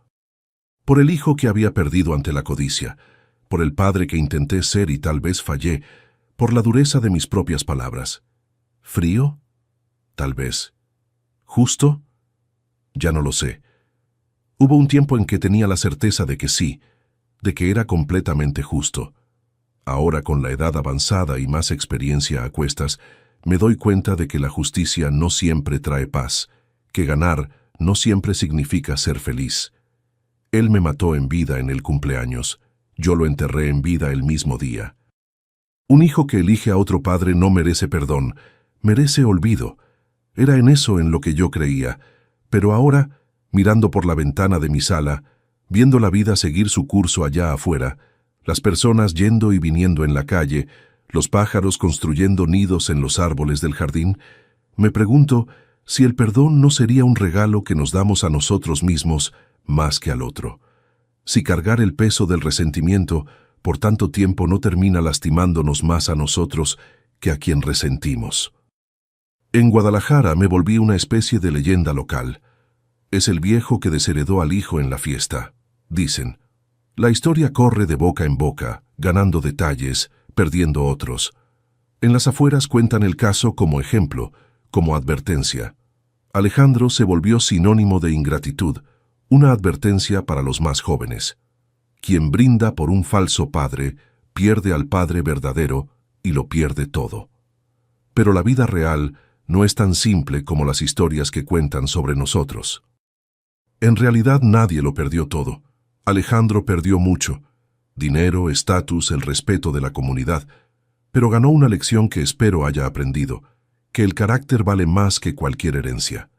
Por el hijo que había perdido ante la codicia, por el padre que intenté ser y tal vez fallé, por la dureza de mis propias palabras. ¿Frío? Tal vez. ¿Justo? Ya no lo sé. Hubo un tiempo en que tenía la certeza de que sí, de que era completamente justo. Ahora, con la edad avanzada y más experiencia a cuestas, me doy cuenta de que la justicia no siempre trae paz, que ganar no siempre significa ser feliz. Él me mató en vida en el cumpleaños, yo lo enterré en vida el mismo día. Un hijo que elige a otro padre no merece perdón, merece olvido. Era en eso en lo que yo creía, pero ahora, mirando por la ventana de mi sala, viendo la vida seguir su curso allá afuera, las personas yendo y viniendo en la calle, los pájaros construyendo nidos en los árboles del jardín, me pregunto si el perdón no sería un regalo que nos damos a nosotros mismos más que al otro. Si cargar el peso del resentimiento por tanto tiempo no termina lastimándonos más a nosotros que a quien resentimos. En Guadalajara me volví una especie de leyenda local. Es el viejo que desheredó al hijo en la fiesta, dicen. La historia corre de boca en boca, ganando detalles, perdiendo otros. En las afueras cuentan el caso como ejemplo, como advertencia. Alejandro se volvió sinónimo de ingratitud, una advertencia para los más jóvenes. Quien brinda por un falso padre, pierde al padre verdadero y lo pierde todo. Pero la vida real no es tan simple como las historias que cuentan sobre nosotros. En realidad nadie lo perdió todo. Alejandro perdió mucho: dinero, estatus, el respeto de la comunidad, pero ganó una lección que espero haya aprendido, que el carácter vale más que cualquier herencia.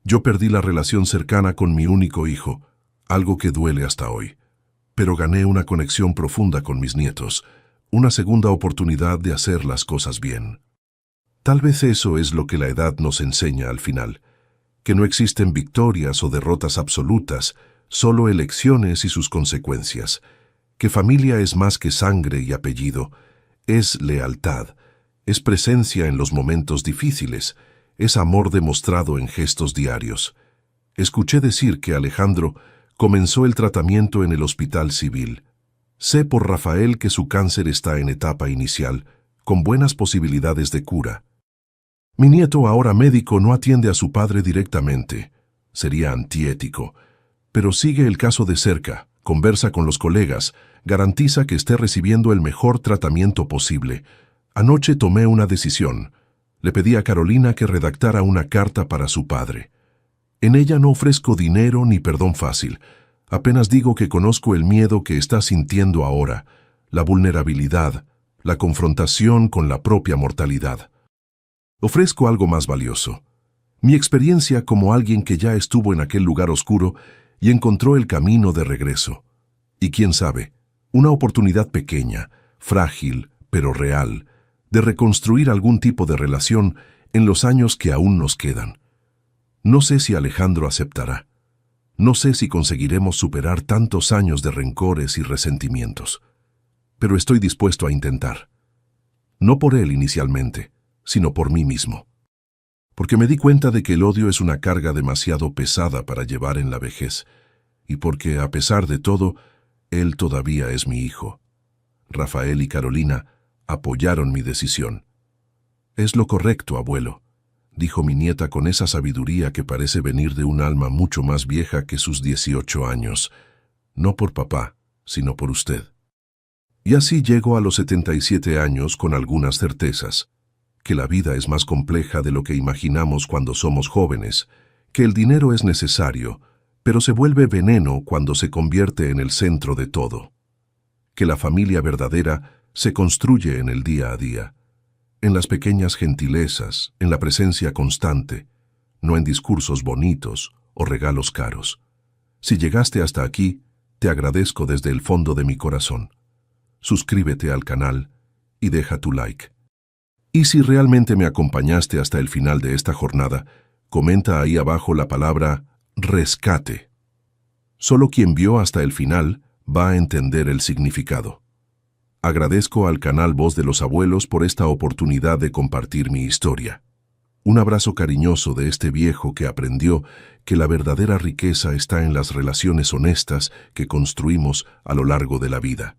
Yo perdí la relación cercana con mi único hijo, algo que duele hasta hoy. Pero gané una conexión profunda con mis nietos, una segunda oportunidad de hacer las cosas bien. Tal vez eso es lo que la edad nos enseña al final, que no existen victorias o derrotas absolutas, solo elecciones y sus consecuencias, que familia es más que sangre y apellido, es lealtad, es presencia en los momentos difíciles, es amor demostrado en gestos diarios. Escuché decir que Alejandro comenzó el tratamiento en el hospital civil. Sé por Rafael que su cáncer está en etapa inicial, con buenas posibilidades de cura. Mi nieto, ahora médico, no atiende a su padre directamente. Sería antiético. Pero sigue el caso de cerca, conversa con los colegas, garantiza que esté recibiendo el mejor tratamiento posible. Anoche tomé una decisión. Le pedí a Carolina que redactara una carta para su padre. En ella no ofrezco dinero ni perdón fácil. Apenas digo que conozco el miedo que está sintiendo ahora, la vulnerabilidad, la confrontación con la propia mortalidad. Ofrezco algo más valioso. Mi experiencia como alguien que ya estuvo en aquel lugar oscuro y encontró el camino de regreso. Y quién sabe, una oportunidad pequeña, frágil, pero real, de reconstruir algún tipo de relación en los años que aún nos quedan. No sé si Alejandro aceptará. No sé si conseguiremos superar tantos años de rencores y resentimientos. Pero estoy dispuesto a intentar. No por él inicialmente, sino por mí mismo. Porque me di cuenta de que el odio es una carga demasiado pesada para llevar en la vejez, y porque, a pesar de todo, él todavía es mi hijo. Rafael y Carolina apoyaron mi decisión. «Es lo correcto, abuelo», dijo mi nieta con esa sabiduría que parece venir de un alma mucho más vieja que sus 18 años. No por papá, sino por usted. Y así llego a los 77 años con algunas certezas. Que la vida es más compleja de lo que imaginamos cuando somos jóvenes, que el dinero es necesario, pero se vuelve veneno cuando se convierte en el centro de todo. Que la familia verdadera se construye en el día a día, en las pequeñas gentilezas, en la presencia constante, no en discursos bonitos o regalos caros. Si llegaste hasta aquí, te agradezco desde el fondo de mi corazón. Suscríbete al canal y deja tu like. Y si realmente me acompañaste hasta el final de esta jornada, comenta ahí abajo la palabra rescate. Solo quien vio hasta el final va a entender el significado. Agradezco al canal Voz de los Abuelos por esta oportunidad de compartir mi historia. Un abrazo cariñoso de este viejo que aprendió que la verdadera riqueza está en las relaciones honestas que construimos a lo largo de la vida.